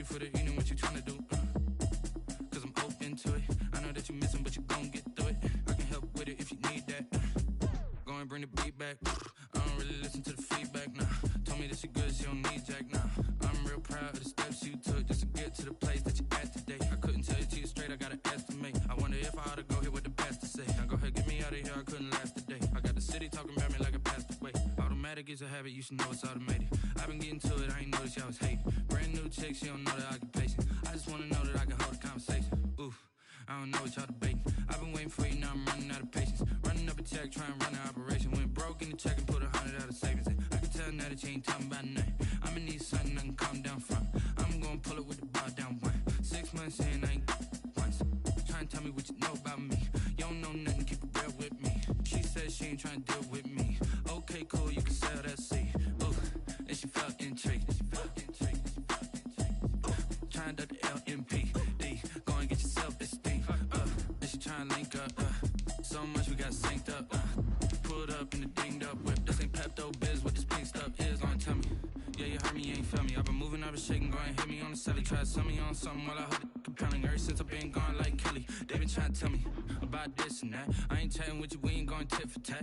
ready for the evening, what you tryna do? Cause I'm open to it. I know that you missing, but you gon' get through it. I can help with it if you need that. Go and bring the beat back. I don't really listen to the feedback, nah. Told me that she good, she don't need jack, nah. I'm real proud of the steps you took just to get to the place that you at today. I couldn't tell you to you straight, I gotta estimate. I wonder if I ought to go here with the best to say. Now go ahead, get me out of here, I couldn't last a day. I got the city talking about me like I passed away. Automatic is a habit, you should know it's automated. I've been getting to it, I ain't noticed y'all was hating. Brand new chick, she don't know the occupation. I just wanna know that I can hold a conversation. Oof, I don't know what y'all debating. I've been waiting for you, now I'm running out of patience. Running up a check, trying to run an operation. Went broke in the check and put 100 out of savings in. I can tell now that you ain't talking about nothing. I'ma need something I can calm down from. I'm gonna pull it with the bar down one. 6 months in, I ain't once. Trying to tell me what you know about me. You don't know nothing, keep it real with me. She said she ain't trying to deal with me. Okay, cool, you can sell that seed. Ooh, and she felt intrigued. Trying to duck the LMPD. Go and get your self-esteem. And she trying to link up. So much we got synced up. Pulled up in the dinged up whip. This ain't Pepto-Biz, what this pink stuff is. Gonna tell me. Yeah, you heard me, you ain't feel me. I've been moving, I've been shaking, go and hit me on the celly. Try to sell me on something while I hold it compelling. Ever since I've been gone like Kelly, they been trying to tell me about this and that. I ain't chatting with you, we ain't going tit for tat.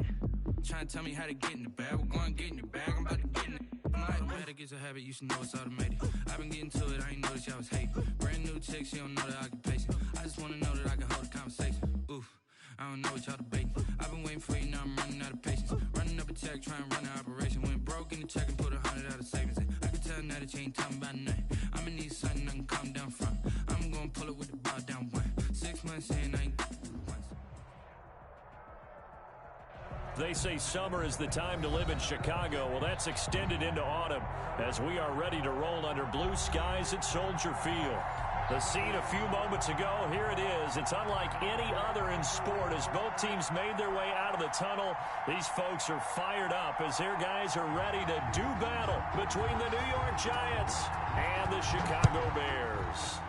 Trying to tell me how to get in the bag. We're going to get in the bag, I'm about to get in it. Automatic is a habit, you should know it's automated. I've been getting to it, I ain't noticed y'all was hating. Brand new chick, she don't know the occupation. I just wanna know that I can hold a conversation. Oof, I don't know what y'all debating. I've been waiting for you, now I'm running out of patience. Running up a check, trying to run an operation. Went broke in the check and put 100 out of savings in. I can tell now that you ain't talking about nothing. I'ma need something I can calm down from. I'm gonna pull it with the bar down one. 6 months in, I ain't once. They say summer is the time to live in Chicago. Well, that's extended into autumn as we are ready to roll under blue skies at Soldier Field. The scene a few moments ago, here it is. It's unlike any other in sport as both teams made their way out of the tunnel. These folks are fired up as their guys are ready to do battle between the New York Giants and the Chicago Bears.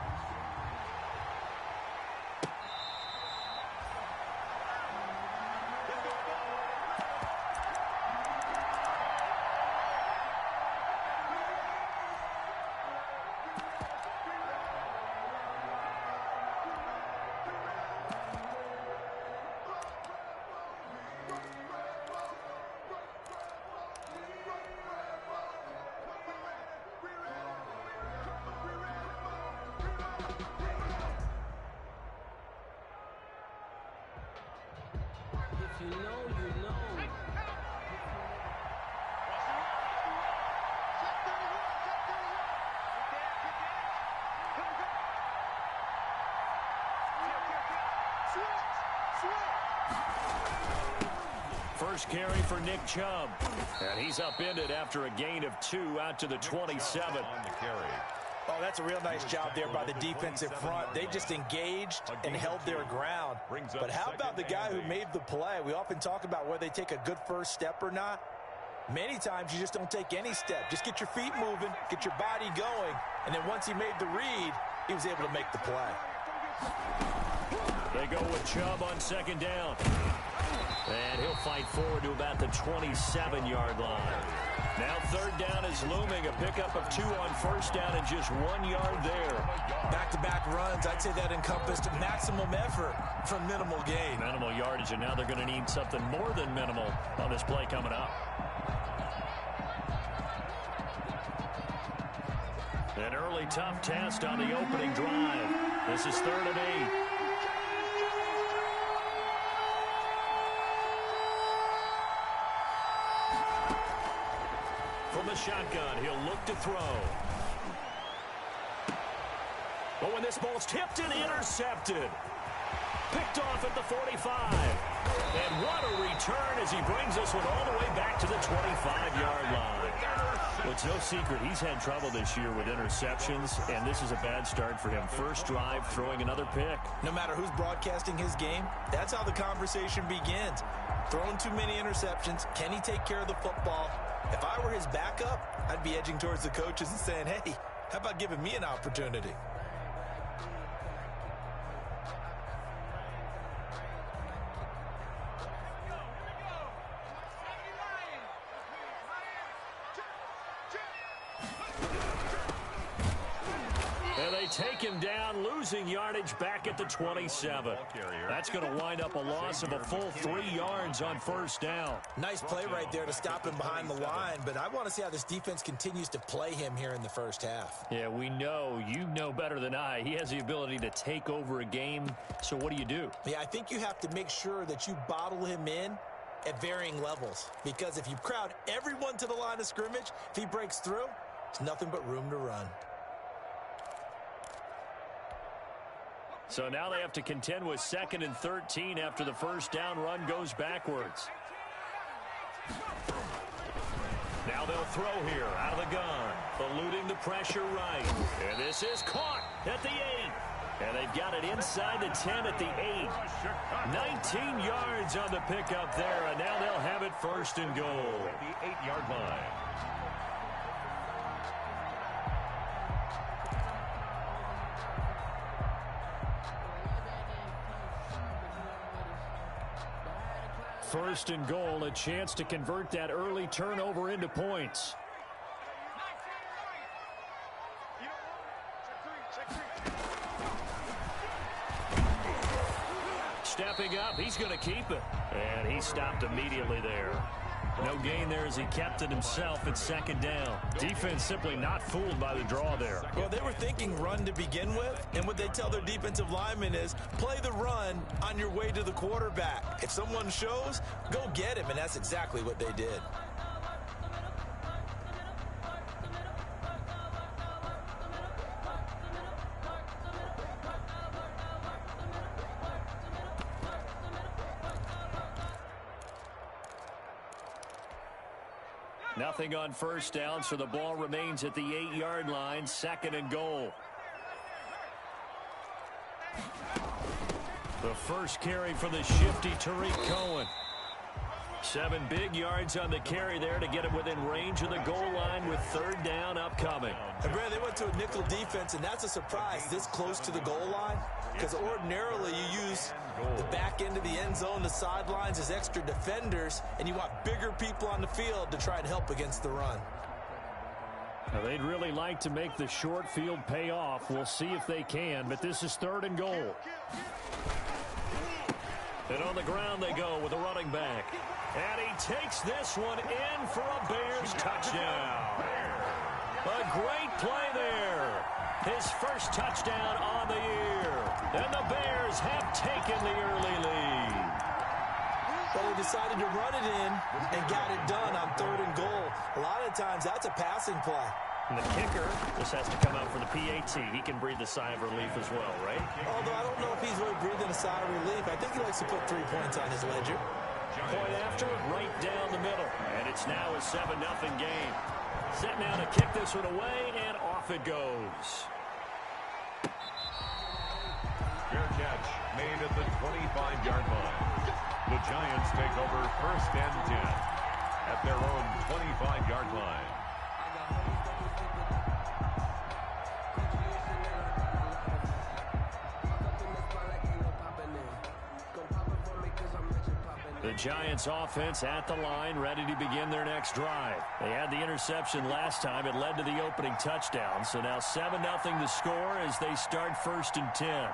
First carry for Nick Chubb. And he's upended after a gain of 2 out to the 27. On the carry. Oh, that's a real nice job there by the defensive front. They just engaged and held their ground. But how about the guy who made the play? We often talk about whether they take a good first step or not. Many times you just don't take any step. Just get your feet moving, get your body going, and then once he made the read, he was able to make the play. They go with Chubb on second down. And he'll fight forward to about the 27-yard line. Now third down is looming. A pickup of 2 on first down and just 1 yard there. Back-to-back runs, I'd say that encompassed maximum effort for minimal gain. Minimal yardage, and now they're going to need something more than minimal on this play coming up. An early tough test on the opening drive. This is 3rd and 8. From the shotgun, he'll look to throw. Oh, and this ball's tipped and intercepted. Picked off at the 45. And what a return as he brings this one all the way back to the 25-yard line. Well, it's no secret he's had trouble this year with interceptions, and this is a bad start for him. First drive, throwing another pick. No matter who's broadcasting his game, that's how the conversation begins. Throwing too many interceptions, can he take care of the football? If I were his backup, I'd be edging towards the coaches and saying, hey, how about giving me an opportunity? take him down, losing yardage back at the 27. That's going to wind up a loss of a full 3 yards on first down. Nice play right there to stop him behind the line, but I want to see how this defense continues to play him here in the first half. Yeah, we know. You know better than I. He has the ability to take over a game, so what do? Yeah, I think you have to make sure that you bottle him in at varying levels, because if you crowd everyone to the line of scrimmage, if he breaks through, there's nothing but room to run. So now they have to contend with 2nd and 13 after the first down run goes backwards. Now they'll throw here out of the gun, eluding the pressure right. And this is caught at the 8. And they've got it inside the 10 at the 8. 19 yards on the pickup there, and now they'll have it 1st and goal. The 8-yard line. First and goal, a chance to convert that early turnover into points. Stepping up, he's going to keep it. And he stopped immediately there. No gain there as he kept it himself at 2nd down. Defense simply not fooled by the draw there. Well, they were thinking run to begin with, and what they tell their defensive linemen is play the run on your way to the quarterback. If someone shows, go get him, and that's exactly what they did. Nothing on first down, so the ball remains at the 8-yard line, 2nd and goal. The first carry for the shifty Tariq Cohen. 7 big yards on the carry there to get him within range of the goal line with 3rd down upcoming. And Brad, they went to a nickel defense, and that's a surprise this close to the goal line, because ordinarily you use the back end of the end zone, the sidelines as extra defenders, and you want bigger people on the field to try and help against the run. Now, they'd really like to make the short field pay off. We'll see if they can, but this is 3rd and goal. And on the ground they go with a running back. And he takes this one in for a Bears touchdown. A great play there. His first touchdown on the year. And the Bears have taken the early lead. Well, they decided to run it in and got it done on 3rd and goal. A lot of times that's a passing play. And the kicker just has to come out for the PAT. He can breathe a sigh of relief as well, right? Although I don't know if he's really breathing a sigh of relief. I think he likes to put 3 points on his ledger. Point after, right down the middle. And it's now a 7-0 game. Set now to kick this one away, and off it goes. Fair catch made at the 25-yard line. The Giants take over 1st and 10 at their own 25-yard line. The Giants offense at the line, ready to begin their next drive. They had the interception last time. It led to the opening touchdown. So now 7-0 the score as they start 1st and 10.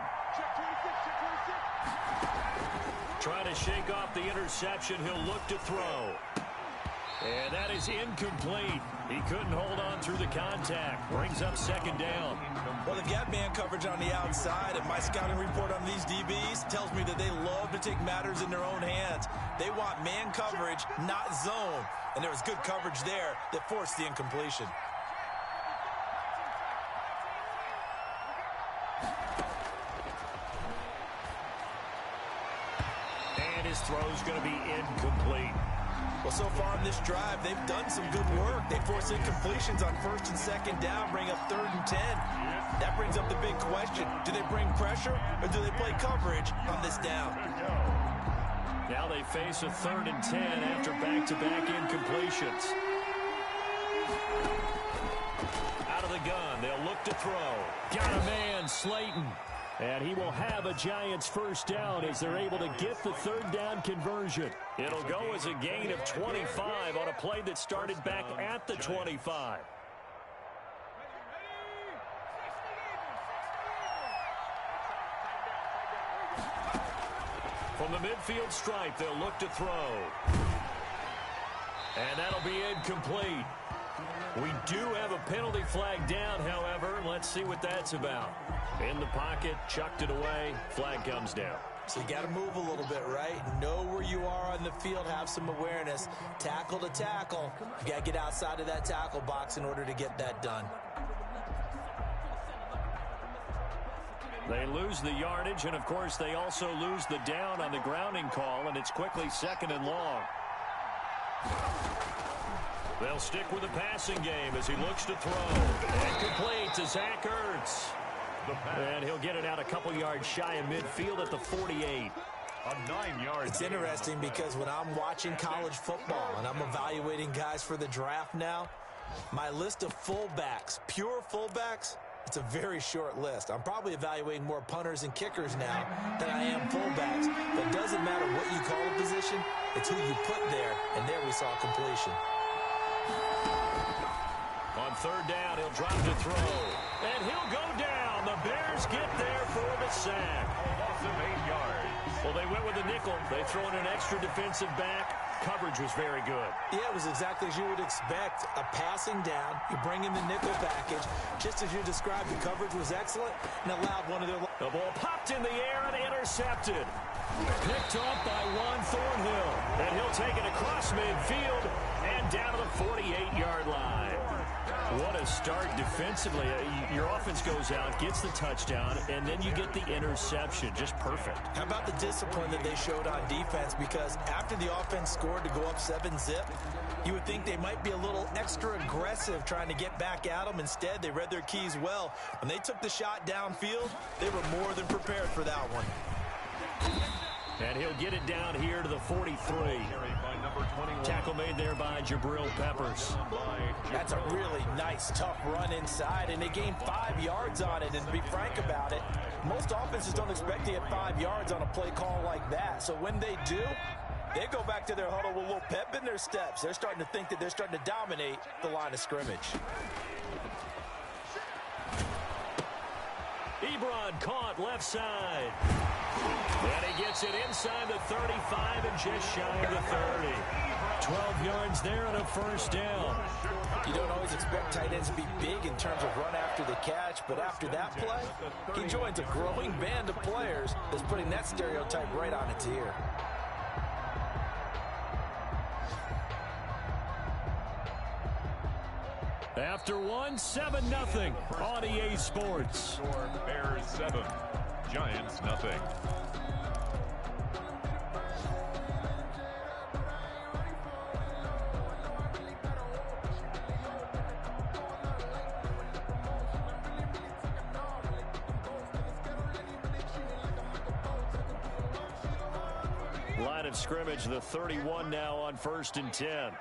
Trying to shake off the interception. He'll look to throw. And that is incomplete. He couldn't hold on through the contact. Brings up 2nd down. Well, they've got man coverage on the outside, and my scouting report on these DBs tells me that they love to take matters in their own hands. They want man coverage, not zone. And there was good coverage there that forced the incompletion. And his throw's going to be incomplete. Well, so far in this drive, they've done some good work. They force incompletions on 1st and 2nd down, bring up 3rd and 10. That brings up the big question. Do they bring pressure or do they play coverage on this down? Now they face a 3rd and 10 after back-to-back incompletions. Out of the gun, they'll look to throw. Got a man, Slayton. And he will have a Giants 1st down as they're able to get the 3rd down conversion. It'll go as a gain of 25 on a play that started back at the 25. From the midfield stripe, they'll look to throw. And that'll be incomplete. We do have a penalty flag down, however. Let's see what that's about. In the pocket, chucked it away, flag comes down. So you got to move a little bit, right? Know where you are on the field, have some awareness. Tackle to tackle. You got to get outside of that tackle box in order to get that done. They lose the yardage, and, of course, they also lose the down on the grounding call, and it's quickly 2nd and long. They'll stick with the passing game as he looks to throw. And complete to Zach Ertz. And he'll get it out a couple yards shy of midfield at the 48. A 9-yard. It's interesting because when I'm watching college football and I'm evaluating guys for the draft now, my list of fullbacks, pure fullbacks, it's a very short list. I'm probably evaluating more punters and kickers now than I am fullbacks. But it doesn't matter what you call a position, it's who you put there. And there we saw completion. On 3rd down, he'll drop to throw. And he'll go down. The Bears get there for the sack. Loss of 8 yards. Well, they went with a nickel. They throw in an extra defensive back. Coverage was very good. Yeah, it was exactly as you would expect. A passing down. You bring in the nickel package. Just as you described, the coverage was excellent and allowed one of their... The ball popped in the air and intercepted. Picked off by Juan Thornhill. And he'll take it across midfield and down to the 48-yard line. What a start defensively. Your offense goes out, gets the touchdown, and then you get the interception. Just perfect. How about the discipline that they showed on defense? Because after the offense scored to go up 7-zip, you would think they might be a little extra aggressive trying to get back at them. Instead, they read their keys well. When they took the shot downfield, they were more than prepared for that one. And he'll get it down here to the 43. Tackle made there by Jabril Peppers. That's a really nice, tough run inside, and they gained 5 yards on it. And to be frank about it, most offenses don't expect to get 5 yards on a play call like that. So when they do, they go back to their huddle with a little pep in their steps. They're starting to think that they're starting to dominate the line of scrimmage. Ebron caught left side. And he gets it inside the 35 and just shy of the 30. 12 yards there and a 1st down. You don't always expect tight ends to be big in terms of run after the catch, but after that play, he joins a growing band of players that's putting that stereotype right on its ear. After 7-0 on EA Sports. Bears 7, Giants nothing. Line of scrimmage, the 31 now on 1st and 10.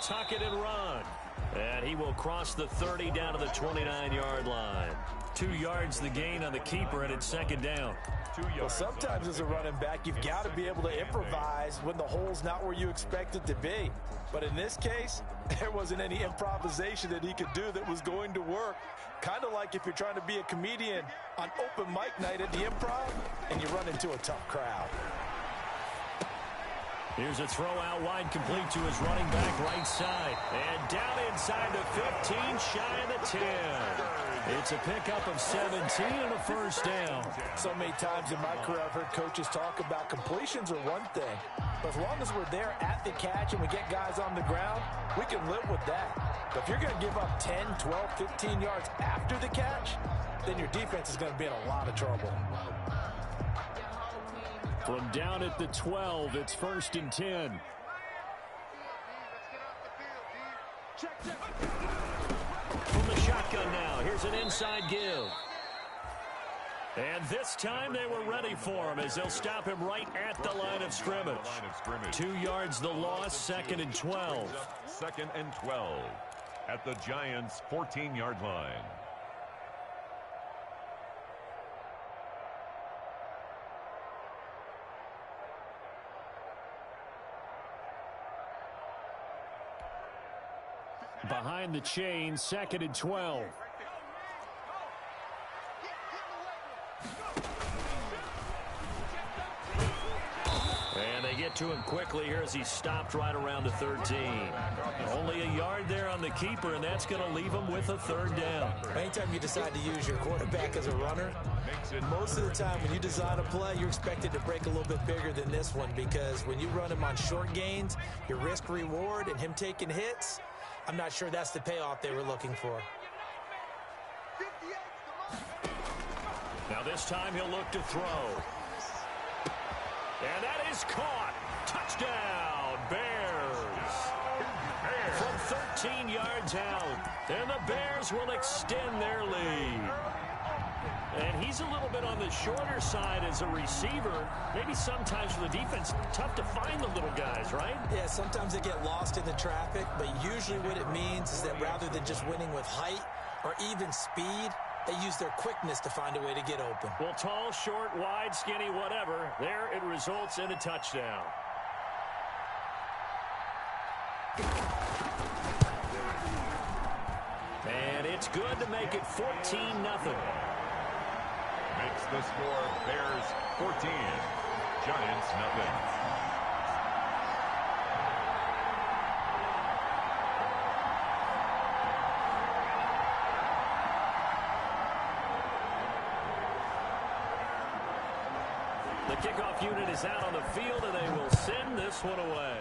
Tuck it and run. And he will cross the 30 down to the 29-yard line. 2 yards the gain on the keeper, and it's 2nd down. Well, sometimes as a running back, you've got to be able to improvise when the hole's not where you expect it to be. But in this case, there wasn't any improvisation that he could do that was going to work. Kind of like if you're trying to be a comedian on open mic night at the Improv and you run into a tough crowd. Here's a throw out wide, complete to his running back right side. And down inside the 15, shy of the 10. It's a pickup of 17 and a 1st down. So many times in my career, I've heard coaches talk about completions are one thing. But as long as we're there at the catch and we get guys on the ground, we can live with that. But if you're going to give up 10, 12, 15 yards after the catch, then your defense is going to be in a lot of trouble. From down at the 12, it's 1st and 10. From the shotgun now, here's an inside give. And this time they were ready for him as they'll stop him right at the line of scrimmage. 2 yards the loss, 2nd and 12. 2nd and 12 at the Giants' 14-yard line. Behind the chain, 2nd and 12. And they get to him quickly here as he stopped right around the 13. Only a yard there on the keeper, and that's going to leave him with a 3rd down. Anytime you decide to use your quarterback as a runner, most of the time when you design a play, you're expected to break a little bit bigger than this one, because when you run him on short gains, your risk-reward and him taking hits, I'm not sure that's the payoff they were looking for. Now this time he'll look to throw. And that is caught. Touchdown, Bears. From 13 yards out. And the Bears will extend their lead. And he's a little bit on the shorter side as a receiver. Maybe sometimes for the defense, tough to find the little guys, right? Yeah, sometimes they get lost in the traffic, but usually what it means is that rather than just winning with height or even speed, they use their quickness to find a way to get open. Well, tall, short, wide, skinny, whatever, there it results in a touchdown. And it's good to make it 14-0. Makes the score Bears 14, Giants nothing. The kickoff unit is out on the field, and they will send this one away.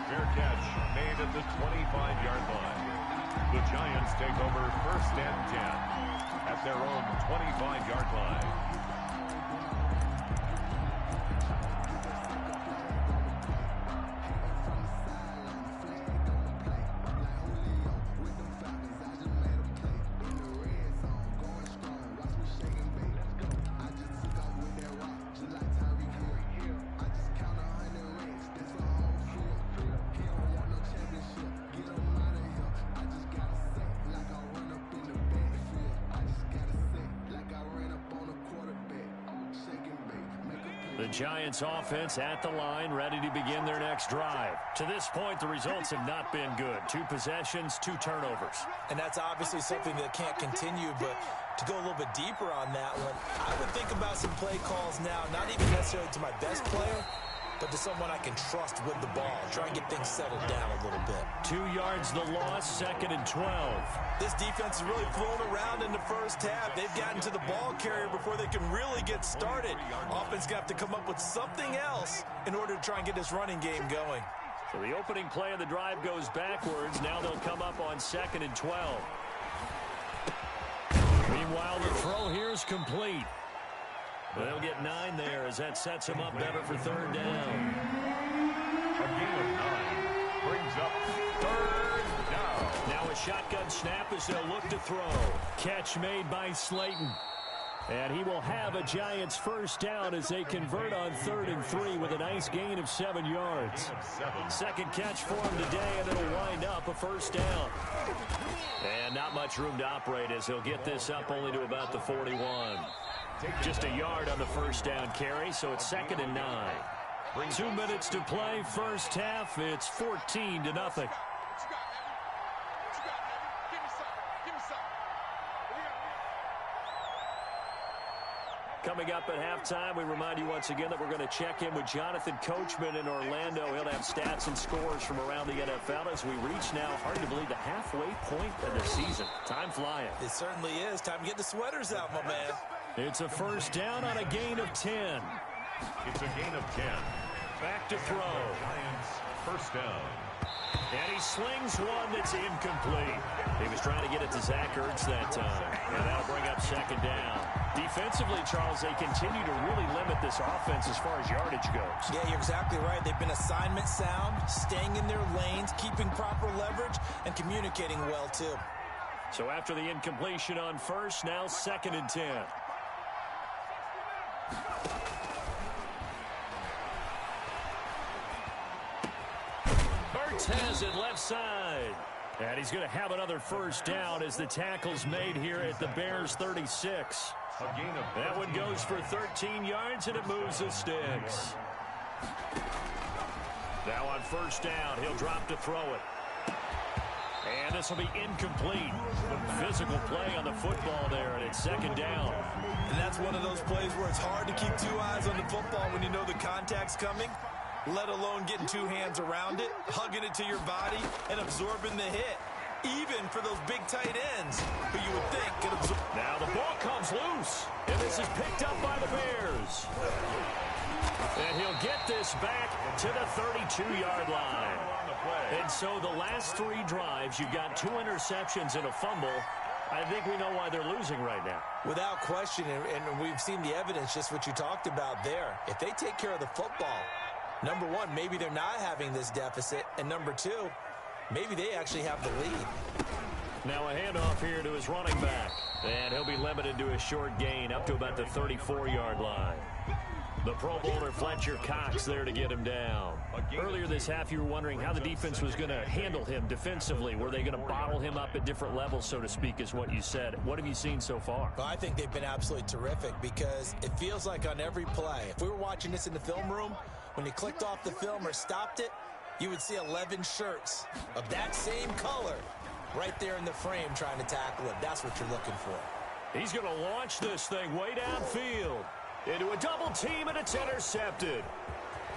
Fair catch made at the 25-yard line. The Giants take over 1st and 10 at their own 25-yard line. The Giants offense at the line, ready to begin their next drive. To this point, the results have not been good. 2 possessions, 2 turnovers. And that's obviously something that can't continue, but to go a little bit deeper on that one, I would think about some play calls now, not even necessarily to my best player, but to someone I can trust with the ball. Try and get things settled down a little bit. 2 yards the loss, 2nd and 12. This defense is really flown around in the first half. They've gotten to the ball carrier before they can really get started. Offense got to come up with something else in order to try and get this running game going. So the opening play of the drive goes backwards. Now they'll come up on 2nd and 12. Meanwhile, the throw here is complete. They'll get 9 there as that sets him up better for 3rd down. A gain of 9 brings up 3rd down. Now a shotgun snap as they'll look to throw. Catch made by Slayton. And he will have a Giants 1st down as they convert on 3rd and 3 with a nice gain of 7 yards. 2nd catch for him today, and it'll wind up a 1st down. And not much room to operate as he'll get this up only to about the 41. Just a yard on the 1st down carry, so it's 2nd and 9. 2 minutes to play, 1st half. It's 14-0. Coming up at halftime, we remind you once again that we're going to check in with Jonathan Coachman in Orlando. He'll have stats and scores from around the NFL as we reach now, hard to believe, the halfway point of the season. Time flying. It certainly is. Time to get the sweaters out, my man. It's a 1st down on a gain of 10. It's a gain of 10. Back to throw. Giants 1st down. And he slings one that's incomplete. He was trying to get it to Zach Ertz that time. And that'll bring up 2nd down. Defensively, Charles, they continue to really limit this offense as far as yardage goes. Yeah, you're exactly right. They've been assignment sound, staying in their lanes, keeping proper leverage, and communicating well, too. So after the incompletion on 1st, now 2nd and 10. Ertz has it left side. And he's going to have another 1st down as the tackle's made here at the Bears 36. That one goes for 13 yards, and it moves the sticks. Now on first down, he'll drop to throw it. And this will be incomplete. Physical play on the football there, and it's second down. And that's one of those plays where it's hard to keep two eyes on the football when you know the contact's coming, let alone getting two hands around it, hugging it to your body, and absorbing the hit. Even for those big tight ends who you would think could absorb. Now the ball comes loose, and this is picked up by the Bears. And he'll get this back to the 32-yard line. And so the last three drives, you've got 2 interceptions and a fumble. I think we know why they're losing right now. Without question, and we've seen the evidence, just what you talked about there. If they take care of the football, number one, maybe they're not having this deficit. And number two, maybe they actually have the lead. Now a handoff here to his running back. And he'll be limited to a short gain up to about the 34-yard line. The Pro Bowler Fletcher Cox there to get him down. Earlier this half, you were wondering how the defense was going to handle him defensively. Were they going to bottle him up at different levels, so to speak, is what you said. What have you seen so far? Well, I think they've been absolutely terrific because it feels like on every play, if we were watching this in the film room, when you clicked off the film or stopped it, you would see 11 shirts of that same color right there in the frame trying to tackle it. That's what you're looking for. He's going to launch this thing way downfield. Into a double team, and it's intercepted.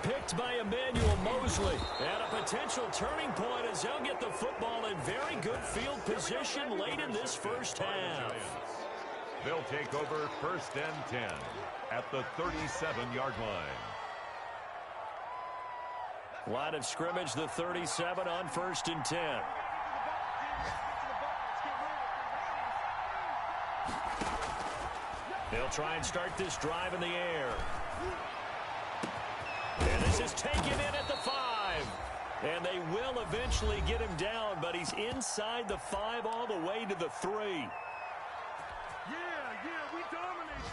Picked by Emmanuel Mosley. And a potential turning point as they'll get the football in very good field position late in this first half. They'll take over first and 10 at the 37-yard line. Line of scrimmage, the 37 on first and 10. They'll try and start this drive in the air. And this is taken in at the 5. And they will eventually get him down, but he's inside the 5 all the way to the 3. Yeah, we dominate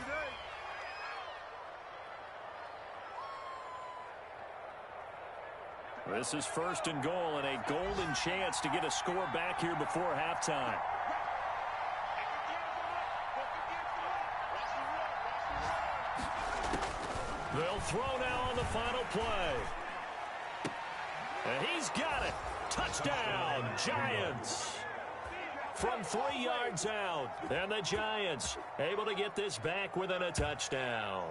today. This is first and goal, and a golden chance to get a score back here before halftime. They'll throw now on the final play. And he's got it. Touchdown, Giants. From 3 yards out. And the Giants able to get this back within a touchdown.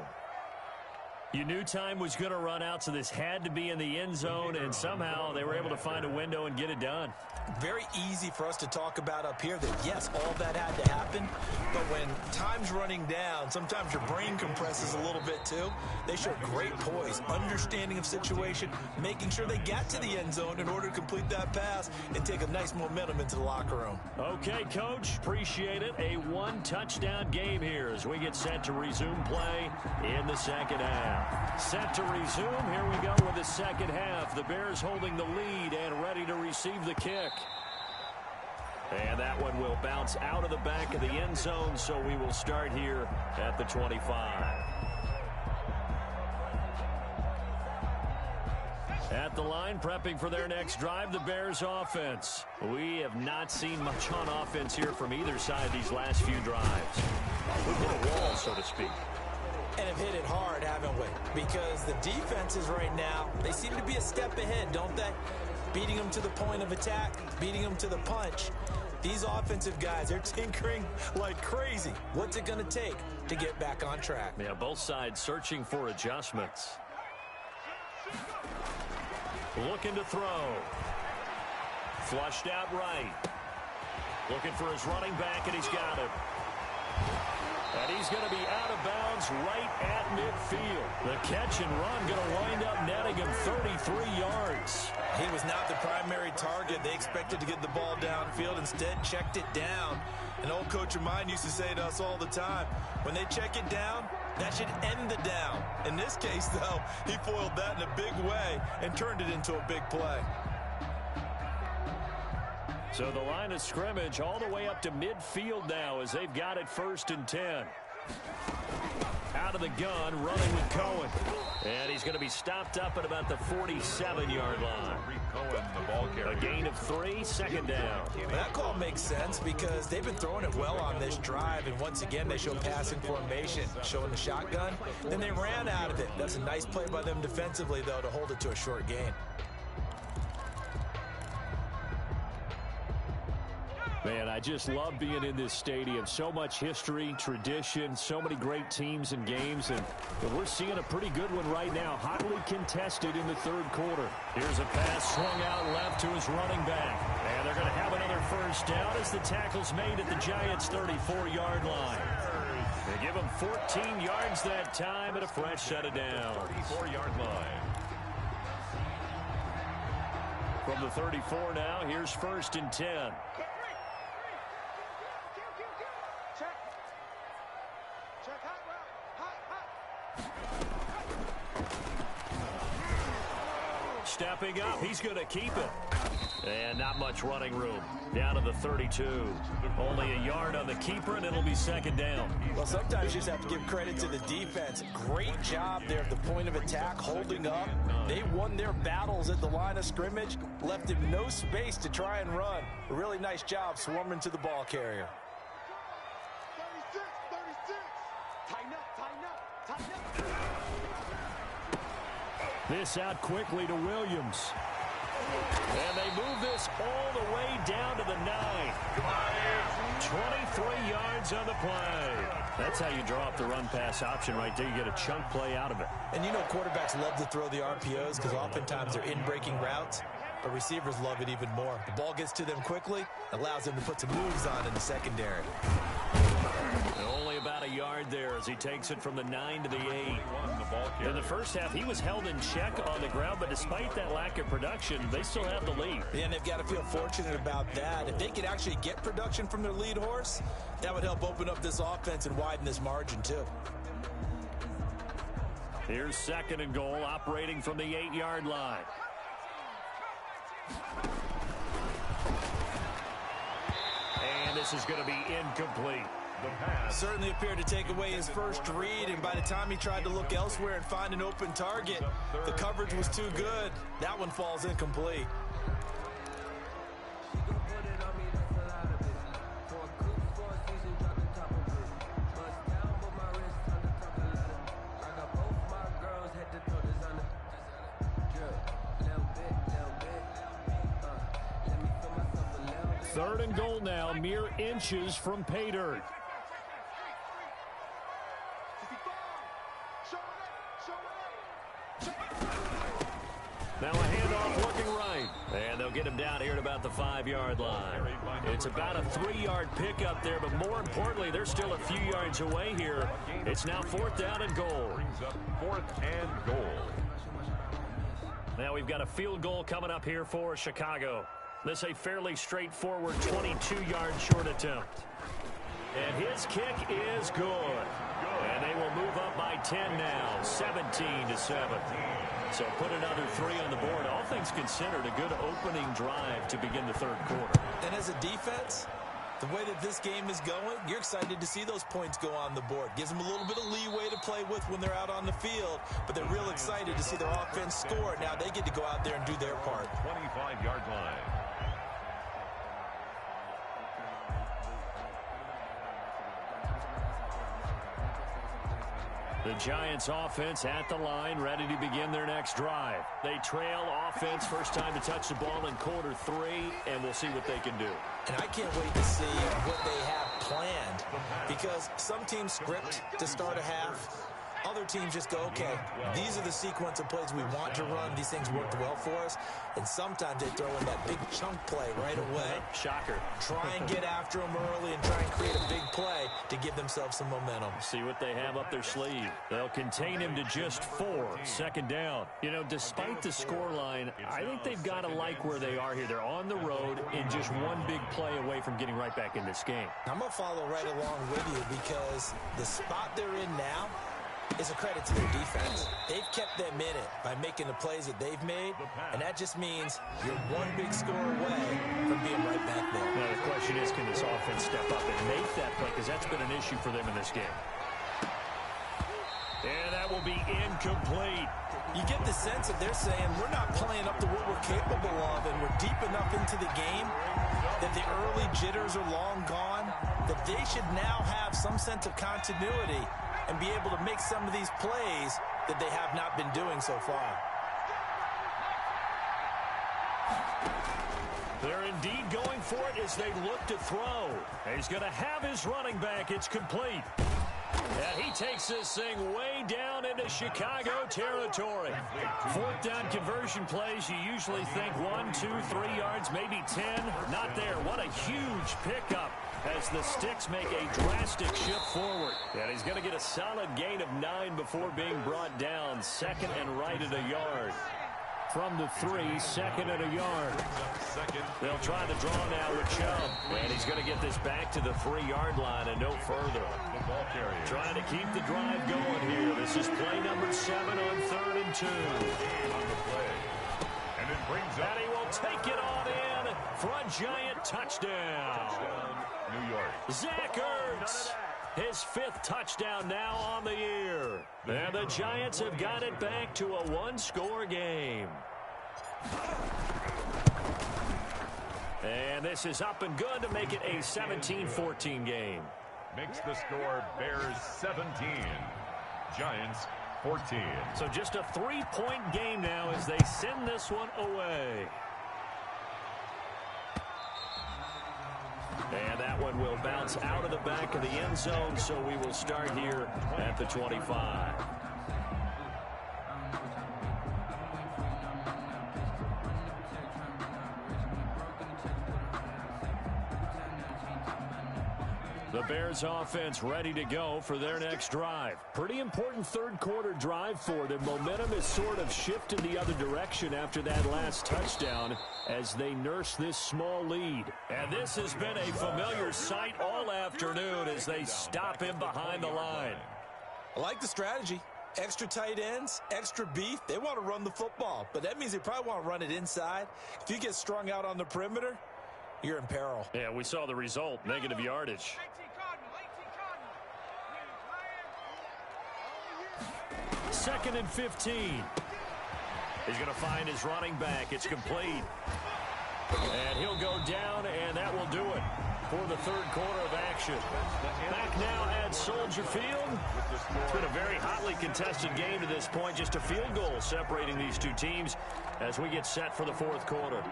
You knew time was going to run out, so this had to be in the end zone, and somehow they were able to find a window and get it done. Very easy for us to talk about up here that, yes, all that had to happen, but when time's running down, sometimes your brain compresses a little bit too. They showed great poise, understanding of situation, making sure they got to the end zone in order to complete that pass and take a nice momentum into the locker room. Okay, Coach, appreciate it. A 1-touchdown game here as we get set to resume play in the second half. Set to resume. Here we go with the second half. The Bears holding the lead and ready to receive the kick. And that one will bounce out of the back of the end zone, so we will start here at the 25. At the line, prepping for their next drive, the Bears offense. We have not seen much on offense here from either side these last few drives. We've hit a wall, so to speak. And have hit it hard, haven't we? Because the defenses right now, they seem to be a step ahead, don't they? Beating them to the point of attack, beating them to the punch. These offensive guys, they're tinkering like crazy. What's it going to take to get back on track? Yeah, both sides searching for adjustments. Looking to throw. Flushed out right. Looking for his running back, and he's got it. And he's going to be out of bounds right at midfield. The catch and run going to wind up netting him 33 yards. He was not the primary target. They expected to get the ball downfield. Instead, checked it down. An old coach of mine used to say to us all the time, when they check it down, that should end the down. In this case, though, he foiled that in a big way and turned it into a big play. So the line of scrimmage all the way up to midfield now as they've got it first and 10. Out of the gun, running with Cohen. And he's going to be stopped up at about the 47-yard line. A gain of 3, second down. Well, that call makes sense because they've been throwing it well on this drive, and once again they show passing formation, showing the shotgun. Then they ran out of it. That's a nice play by them defensively, though, to hold it to a short gain. Man, I just love being in this stadium. So much history, tradition, so many great teams and games, and we're seeing a pretty good one right now. Hotly contested in the third quarter. Here's a pass swung out left to his running back. And they're going to have another first down as the tackle's made at the Giants' 34-yard line. They give him 14 yards that time and a fresh set of downs. 34-yard line. From the 34 now, here's 1st and 10. Stepping up, he's going to keep it. And not much running room. Down to the 32. Only a yard on the keeper, and it'll be 2nd down. Well, sometimes you just have to give credit to the defense. Great job there at the point of attack, holding up. They won their battles at the line of scrimmage, left him no space to try and run. A really nice job swarming to the ball carrier. 36, 36. Tighten up, tighten up, tighten up. This out quickly to Williams. And they move this all the way down to the 9. 23 yards on the play. That's how you draw up the run-pass option right there. You get a chunk play out of it. And you know quarterbacks love to throw the RPOs because oftentimes they're in-breaking routes, but receivers love it even more. The ball gets to them quickly, allows them to put some moves on in the secondary. Only about a yard there as he takes it from the 9 to the 8. In the first half, he was held in check on the ground, but despite that lack of production, they still have the lead. And they've got to feel fortunate about that. If they could actually get production from their lead horse, that would help open up this offense and widen this margin too. Here's 2nd and goal, operating from the 8-yard line. And this is going to be incomplete. Certainly appeared to take away his first read, and by the time he tried to look elsewhere and find an open target, the coverage was too good. That one falls incomplete. Third and goal now, mere inches from pay dirt. Now a handoff looking right. And they'll get him down here at about the 5-yard line. It's about a 3-yard pickup there, but more importantly, they're still a few yards away here. It's now 4th down and goal. Brings up 4th and goal. Now we've got a field goal coming up here for Chicago. This a fairly straightforward 22-yard short attempt. And his kick is good. And they will move up by 10 now, 17-7. So put another 3 on the board. All things considered, a good opening drive to begin the third quarter. And as a defense, the way that this game is going, you're excited to see those points go on the board. Gives them a little bit of leeway to play with when they're out on the field, but they're real excited to see their offense score. Now they get to go out there and do their part. 25-yard line. The Giants offense at the line, ready to begin their next drive. They trail offense, first time to touch the ball in quarter 3, and we'll see what they can do. And I can't wait to see what they have planned, because some teams script to start a half. Other teams just go, okay, these are the sequence of plays we want to run. These things worked well for us. And sometimes they throw in that big chunk play right away. Shocker. Try and get after them early and try and create a big play to give themselves some momentum. See what they have up their sleeve. They'll contain him to just 4. 2nd down. You know, despite the scoreline, I think they've got to like where they are here. They're on the road and just one big play away from getting right back in this game. I'm going to follow right along with you, because the spot they're in now is a credit to their defense. They've kept them in it by making the plays that they've made, and that just means you're one big score away from being right back there. Now the question is, can this offense step up and make that play, because that's been an issue for them in this game. And that will be incomplete. You get the sense that they're saying we're not playing up to what we're capable of, and we're deep enough into the game that the early jitters are long gone, that they should now have some sense of continuity and be able to make some of these plays that they have not been doing so far. They're indeed going for it as they look to throw. He's going to have his running back. It's complete. And he takes this thing way down into Chicago territory. Fourth down conversion plays, you usually think 1, 2, 3 yards, maybe 10. Not there. What a huge pickup as the Sticks make a drastic shift forward. And he's going to get a solid gain of 9 before being brought down. Second and right at a yard. From the 3, second and a yard. They'll try the draw now with Chubb. And he's going to get this back to the 3-yard line and no further. Trying to keep the drive going here. This is play number 7 on 3rd and 2. And it brings up. And he will take it on in for a giant touchdown. New York. Zach Ertz. His 5th touchdown now on the year. And the Giants have got it back to a 1-score game. And this is up and good to make it a 17-14 game. Makes the score Bears 17, Giants 14. So just a 3-point game now as they send this one away. And that one will bounce out of the back of the end zone, so we will start here at the 25. The Bears offense ready to go for their next drive. Pretty important third-quarter drive for them. Momentum has sort of shifted the other direction after that last touchdown as they nurse this small lead. And this has been a familiar sight all afternoon as they stop him behind the line. I like the strategy. Extra tight ends, extra beef. They want to run the football, but that means they probably want to run it inside. If you get strung out on the perimeter, you're in peril. Yeah, we saw the result, negative yardage. Second and 15. He's going to find his running back. It's complete. And he'll go down, and that will do it for the third quarter of action. Back now at Soldier Field. It's been a very hotly contested game to this point. Just a field goal separating these two teams as we get set for the fourth quarter.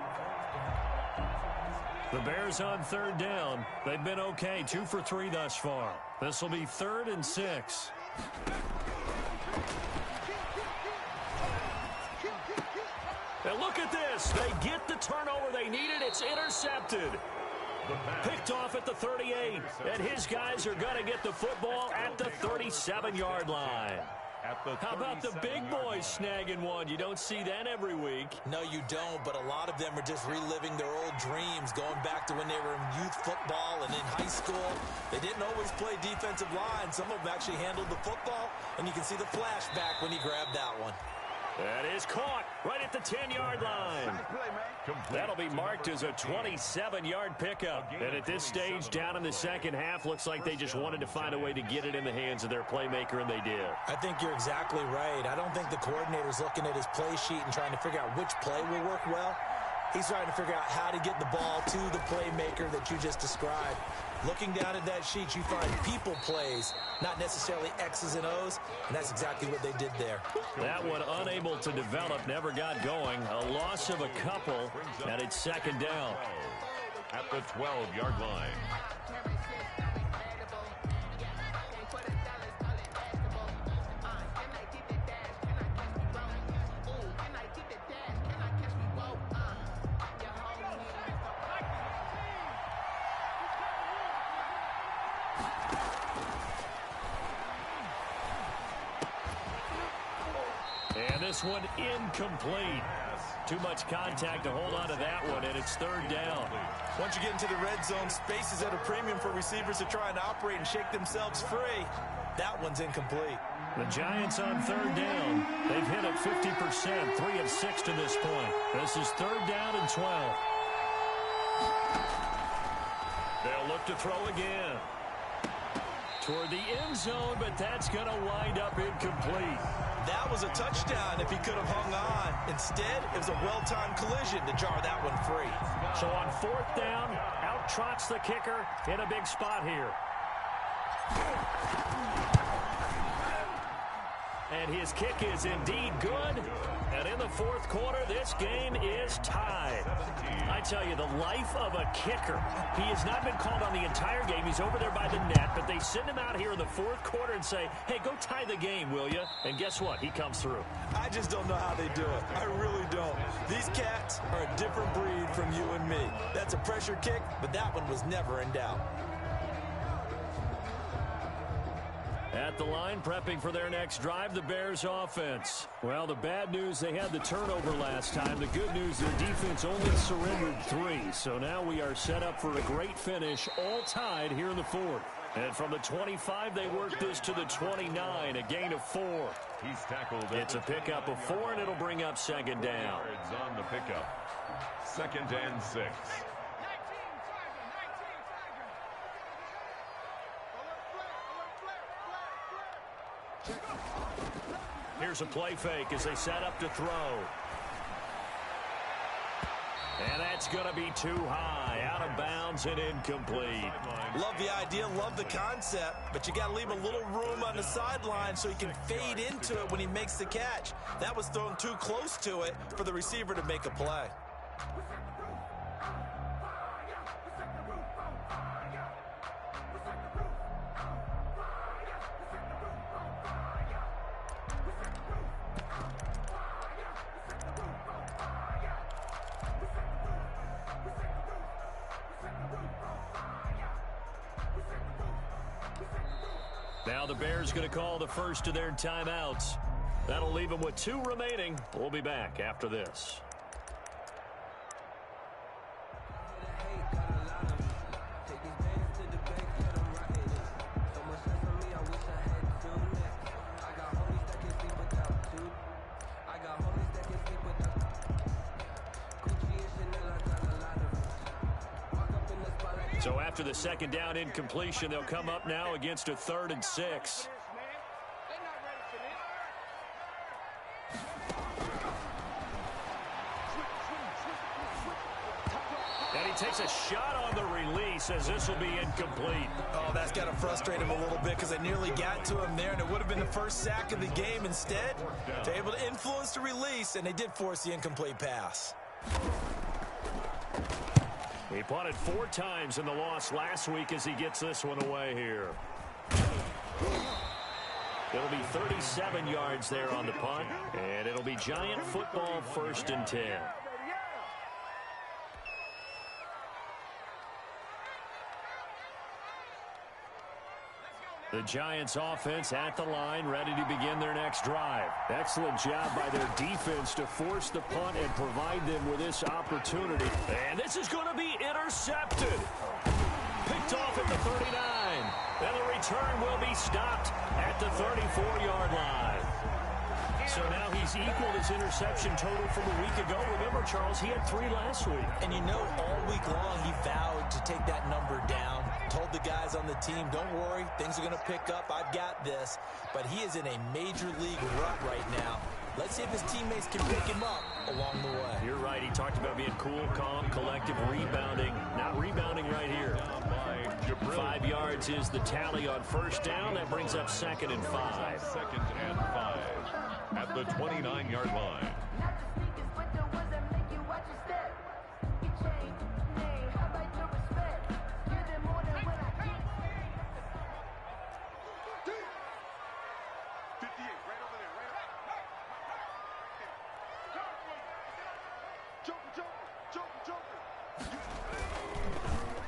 The Bears on third down. They've been okay, 2 for 3 thus far. This will be 3rd and 6. And look at this. They get the turnover they needed. It's intercepted. Picked off at the 38. And his guys are going to get the football at the 37-yard line. How about the big boys snagging one? You don't see that every week. No, you don't, but a lot of them are just reliving their old dreams, going back to when they were in youth football and in high school. They didn't always play defensive line. Some of them actually handled the football, and you can see the flashback when he grabbed that one. That is caught right at the 10-yard line. That'll be marked as a 27-yard pickup. And at this stage, down in the second half, looks like they just wanted to find a way to get it in the hands of their playmaker, and they did. I think you're exactly right. I don't think the coordinator's looking at his play sheet and trying to figure out which play will work well. He's trying to figure out how to get the ball to the playmaker that you just described. Looking down at that sheet, you find people plays, not necessarily X's and O's, and that's exactly what they did there. That one unable to develop, never got going. A loss of a couple, and it's second down. At the 12-yard line. And this one incomplete. Too much contact to hold on to that one, and it's third down. Once you get into the red zone, space is at a premium for receivers to try and operate and shake themselves free. That one's incomplete. The Giants on third down. They've hit it 50%, 3 of 6 to this point. This is third down and 12. They'll look to throw again. Toward the end zone, but that's going to wind up incomplete. That was a touchdown if he could have hung on. Instead, it was a well-timed collision to jar that one free. So on fourth down, out trots the kicker in a big spot here. And his kick is indeed good. And in the fourth quarter, this game is tied. I tell you, the life of a kicker. He has not been called on the entire game. He's over there by the net, but they send him out here in the fourth quarter and say, hey, go tie the game, will you? And guess what? He comes through. I just don't know how they do it. I really don't. These cats are a different breed from you and me. That's a pressure kick, but that one was never in doubt. At the line, prepping for their next drive, the Bears offense. Well, the bad news, they had the turnover last time. The good news, their defense only surrendered 3. So now we are set up for a great finish, all tied here in the fourth. And from the 25, they work this to the 29, a gain of 4. He's tackled. It's a pickup of 4, and it'll bring up second down. It's on the pickup. 2nd and 6. Here's a play fake as they set up to throw. And that's going to be too high, out of bounds and incomplete. Love the idea, love the concept, but you got to leave a little room on the sideline so he can fade into it when he makes the catch. That was thrown too close to it for the receiver to make a play. Now the Bears going to call the first of their timeouts. That'll leave them with 2 remaining. We'll be back after this. So after the second down incompletion, they'll come up now against a 3rd and 6. And he takes a shot on the release as this will be incomplete. Oh, that's got to frustrate him a little bit because I nearly got to him there, and it would have been the first sack of the game. Instead, they're able to influence the release, and they did force the incomplete pass. He punted 4 times in the loss last week as he gets this one away here. It'll be 37 yards there on the punt, and it'll be Giant football 1st and 10. The Giants offense at the line, ready to begin their next drive. Excellent job by their defense to force the punt and provide them with this opportunity. And this is going to be intercepted. Picked off at the 39. And the return will be stopped at the 34-yard line. So now he's equaled his interception total from a week ago. Remember, Charles, he had 3 last week. And you know, all week long he vowed to take that number down. Told the guys on the team, don't worry, things are going to pick up. I've got this. But he is in a major league rut right now. Let's see if his teammates can pick him up along the way. You're right. He talked about being cool, calm, collective, rebounding. Not rebounding right here. 5 yards is the tally on 1st down. That brings up 2nd and 5. 2nd and 5 at the 29-yard line.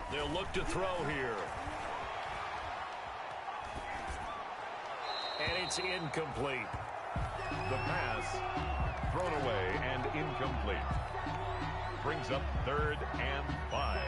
They'll look to throw here. And it's incomplete. The pass thrown away and incomplete. Brings up 3rd and 5.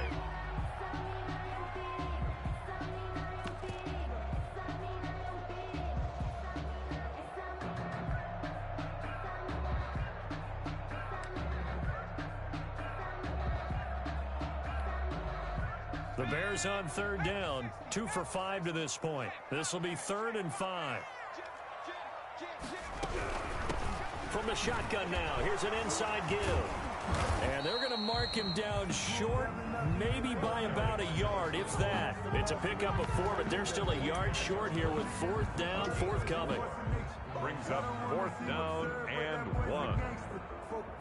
The Bears on 3rd down, 2 for 5 to this point. This will be 3rd and 5. From the shotgun now, here's an inside give. And they're going to mark him down short, maybe by about a yard, if that. It's a pickup of 4, but they're still a yard short here with 4th down, forthcoming. Brings up 4th down and 1.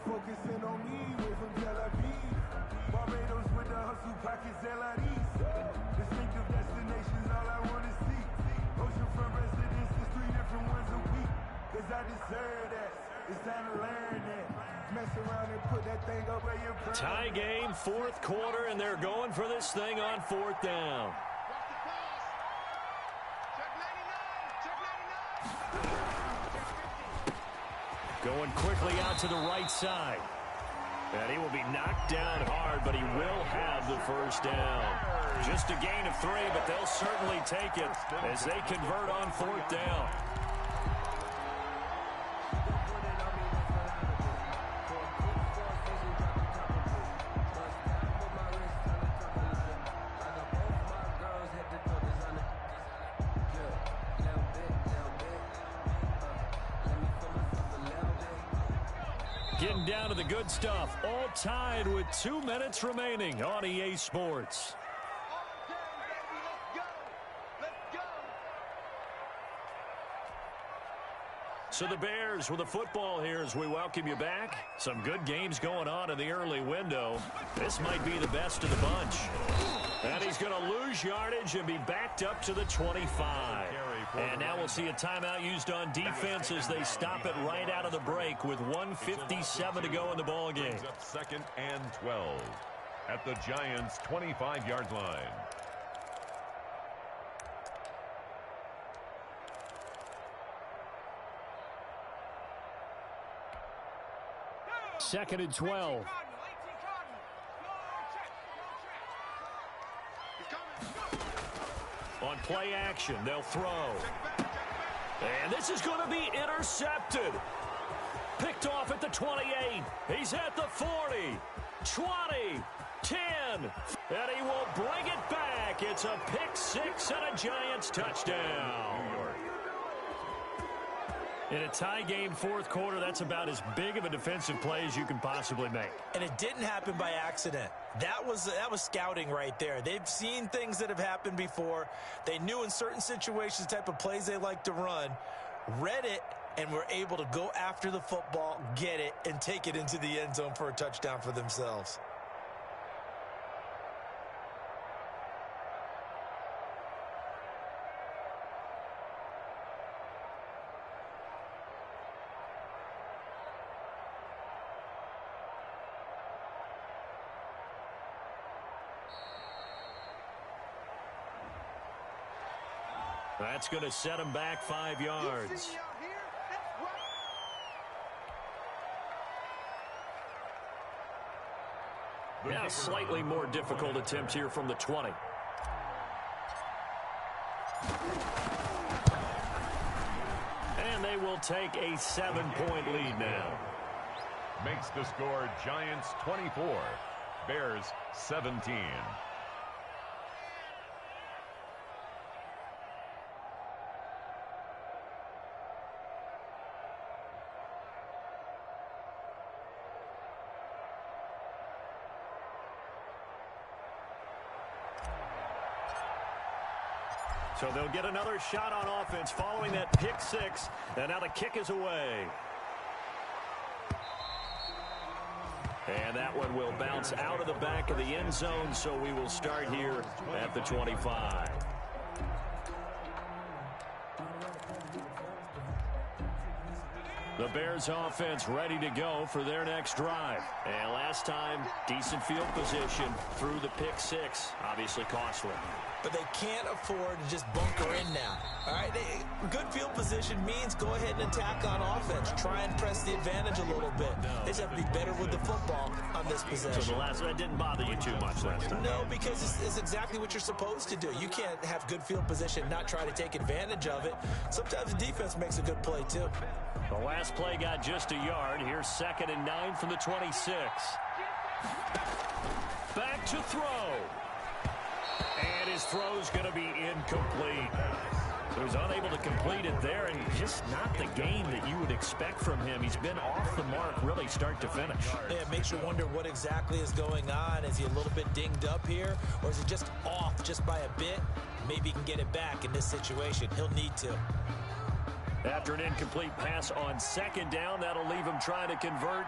Focusing on me, way from Tel Aviv. Barbados with the hustle pockets, LIDs. Distinctive destinations, all I want to see. Oceanfront residences, 3 different ones a week. Cause I deserve that. It's time to learn that. Mess around and put that thing up where you're proud. Tie game, 4th quarter, and they're going for this thing on 4th down. Going quickly out to the right side. And he will be knocked down hard, but he will have the first down. Just a gain of 3, but they'll certainly take it as they convert on 4th down. Getting down to the good stuff. All tied with 2 minutes remaining on EA Sports. So the Bears with the football here as we welcome you back. Some good games going on in the early window. This might be the best of the bunch. And he's going to lose yardage and be backed up to the 25. And now we'll see a timeout used on defense as they stop it right out of the break with 1:57 to go in the ball game. 2nd and 12 at the Giants' 25-yard line. Second and 12. On play action, they'll throw. And this is going to be intercepted. Picked off at the 28. He's at the 40, 20, 10. And he will bring it back. It's a pick 6 and a Giants touchdown. In a tie game, 4th quarter, that's about as big of a defensive play as you can possibly make. And it didn't happen by accident. That was scouting right there. They've seen things that have happened before. They knew in certain situations the type of plays they like to run, read it, and were able to go after the football, get it, and take it into the end zone for a touchdown for themselves. That's going to set him back 5 yards. Now a slightly more difficult attempt here from the 20. And they will take a 7-point lead now. Makes the score Giants 24, Bears 17. So they'll get another shot on offense following that pick 6. And now the kick is away. And that one will bounce out of the back of the end zone, so we will start here at the 25. The Bears offense ready to go for their next drive. And last time, decent field position through the pick 6. Obviously costly. But they can't afford to just bunker in now. All right, good field position means go ahead and attack on offense. Try and press the advantage a little bit. They just have to be better with the football on this possession. So that didn't bother you too much last time? No, because it's exactly what you're supposed to do. You can't have good field position, not try to take advantage of it. Sometimes the defense makes a good play, too. The last play got just a yard. Here's 2nd and 9 from the 26. Back to throw. And his throw's going to be incomplete. So he's unable to complete it there, and just not the game that you would expect from him. He's been off the mark really start to finish. Yeah, it makes you wonder what exactly is going on. Is he a little bit dinged up here, or is he just off just by a bit? Maybe he can get it back in this situation. He'll need to. After an incomplete pass on second down, that'll leave him trying to convert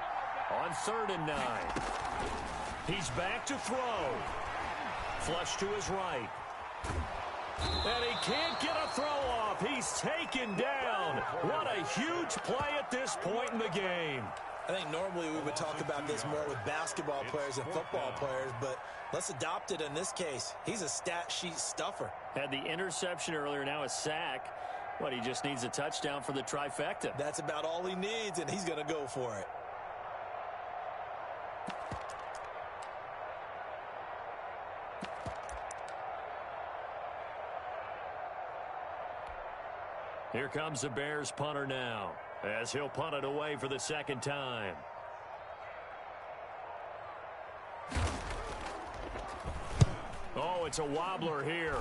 on 3rd and 9. He's back to throw. Flush to his right. And he can't get a throw off. He's taken down. What a huge play at this point in the game. I think normally we would talk about this more with basketball players and football players, but let's adopt it in this case. He's a stat sheet stuffer. Had the interception earlier, now a sack. But he just needs a touchdown for the trifecta. That's about all he needs, and he's going to go for it. Here comes the Bears punter now, as he'll punt it away for the second time. Oh, it's a wobbler here.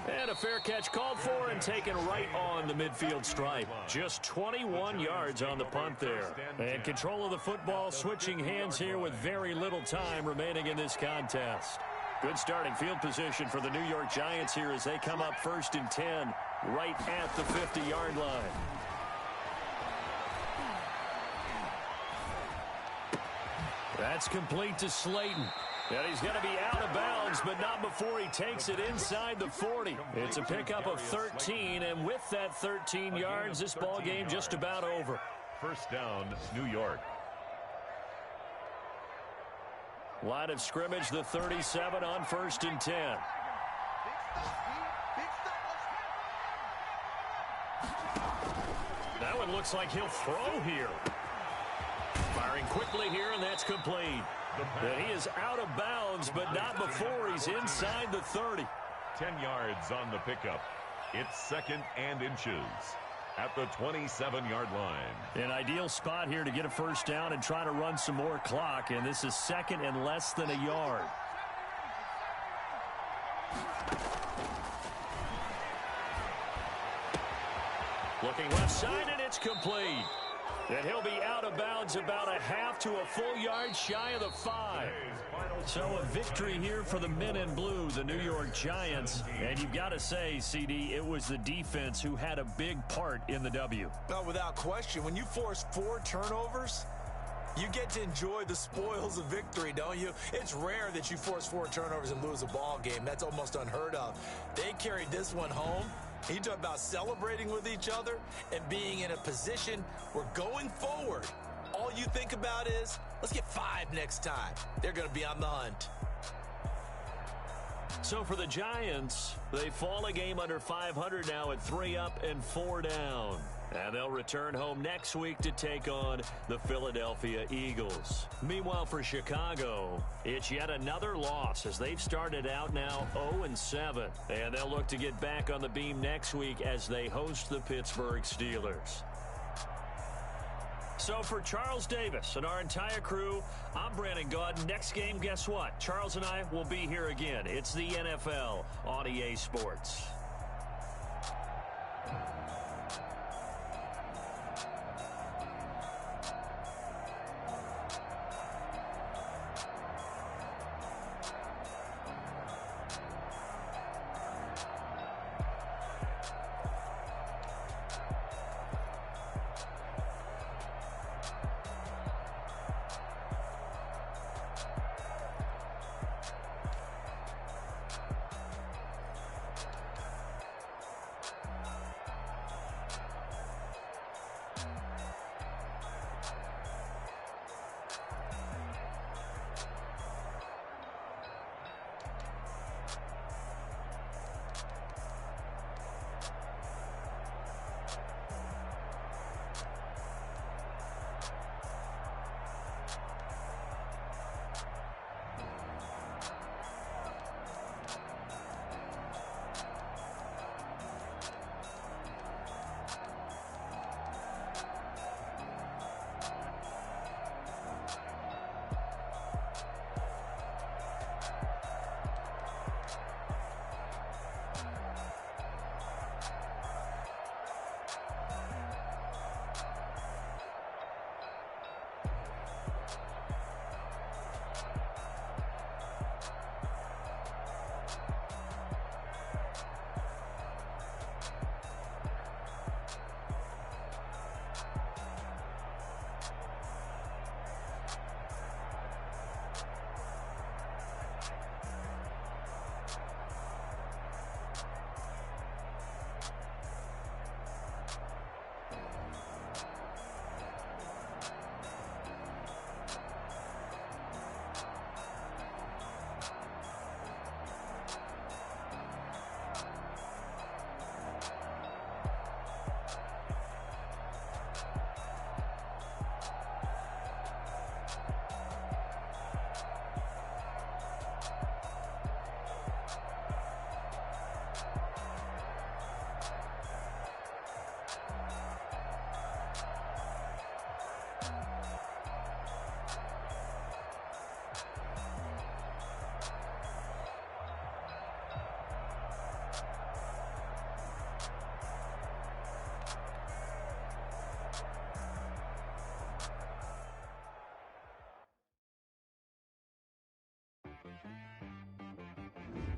And a fair catch called for and taken right on the midfield stripe. Just 21 yards on the punt there. And control of the football switching hands here with very little time remaining in this contest. Good starting field position for the New York Giants here as they come up 1st and 10 right at the 50-yard line. That's complete to Slayton. And he's going to be out of bounds, but not before he takes it inside the 40. It's a pickup of 13, and with that 13 yards, this ball game just about over. 1st down, New York. Line of scrimmage, the 37 on 1st and 10. That one looks like he'll throw here. Firing quickly here, and that's complete. And he is out of bounds, but not before he's inside the 30. 10 yards on the pickup. It's 2nd and inches at the 27-yard line. An ideal spot here to get a 1st down and try to run some more clock, and this is 2nd and less than a yard. Looking left side, and it's complete. And he'll be out of bounds about a half to a full yard shy of the 5. So a victory here for the men in blue, the New York Giants. And you've got to say, CD, it was the defense who had a big part in the W. No, without question. When you force 4 turnovers, you get to enjoy the spoils of victory, don't you? It's rare that you force 4 turnovers and lose a ball game. That's almost unheard of. They carried this one home. You talk about celebrating with each other and being in a position where going forward, all you think about is, let's get 5 next time. They're going to be on the hunt. So for the Giants, they fall a game under 500 now at 3 up and 4 down. And they'll return home next week to take on the Philadelphia Eagles. Meanwhile, for Chicago, it's yet another loss as they've started out now 0-7. And they'll look to get back on the beam next week as they host the Pittsburgh Steelers. So for Charles Davis and our entire crew, I'm Brandon Gaudin. Next game, guess what? Charles and I will be here again. It's the NFL on EA Sports.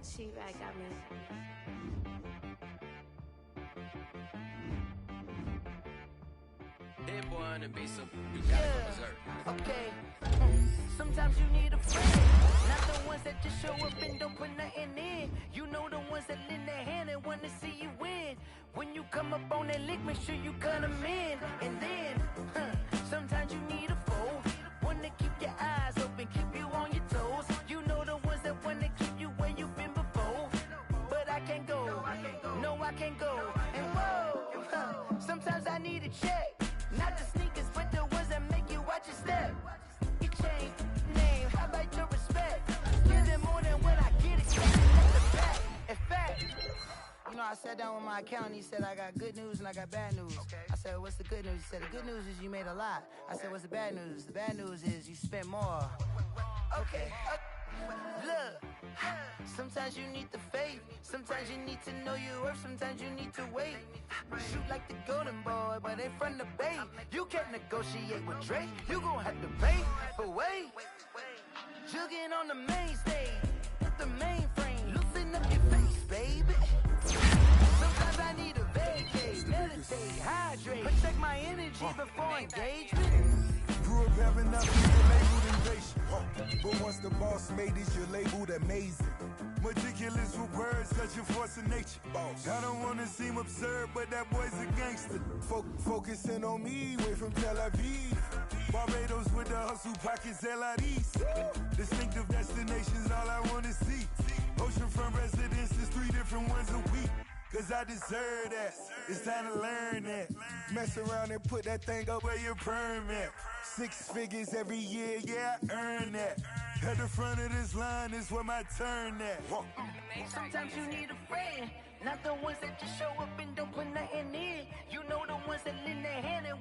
She-Rag got me. Hit boy on the beat, so you gotta go berserk. Okay. Sometimes you need a friend, not the ones that just show up and don't put nothing in. You know the ones that lend their hand and want to see you win. When you come up on that lick, make sure you cut them in. And then, sometimes you need a foe, one to keep your eyes open, keep you on your toes. You know the ones that want to keep you where you've been before. But I can't go, no I can't go. And whoa, sometimes I need a check. Not the sneakers, but the ones that make you watch your step. You change name, how about your respect? Give them more than when I get it. In fact, you know, I sat down with my accountant. He said I got good news and I got bad news. I said, what's the good news? He said, the good news is you made a lot. I said, what's the bad news? The bad news is you spent more. Okay. Look, sometimes you need the faith. Sometimes you need to know your worth. Sometimes you need to wait. Shoot like the golden boy, but ain't from the bay. You can't negotiate with Drake. You gon' have to pay. But wait, jugging on the main stage, the mainframe, loosen up your face, baby. Sometimes I need a vacate, meditate, hydrate, protect my energy before engagement. Grew up having nothing, you're labeled invasion. But once the boss made it, you're labeled amazing. Meticulous with words, such a force of nature. I don't wanna seem absurd, but that boy's a gangster. Focusing on me, way from Tel Aviv. Barbados with the hustle pockets, LIDs. Distinctive destinations, all I wanna see. Oceanfront residences, 3 different ones a week. Cause I deserve that, it's time to learn that. Mess around and put that thing up where your permit. 6 figures every year, yeah, I earn that. At the front of this line is where my turn at. Sometimes you need a friend, not the ones that just show up and don't put nothing in. You know the ones that lend their hand and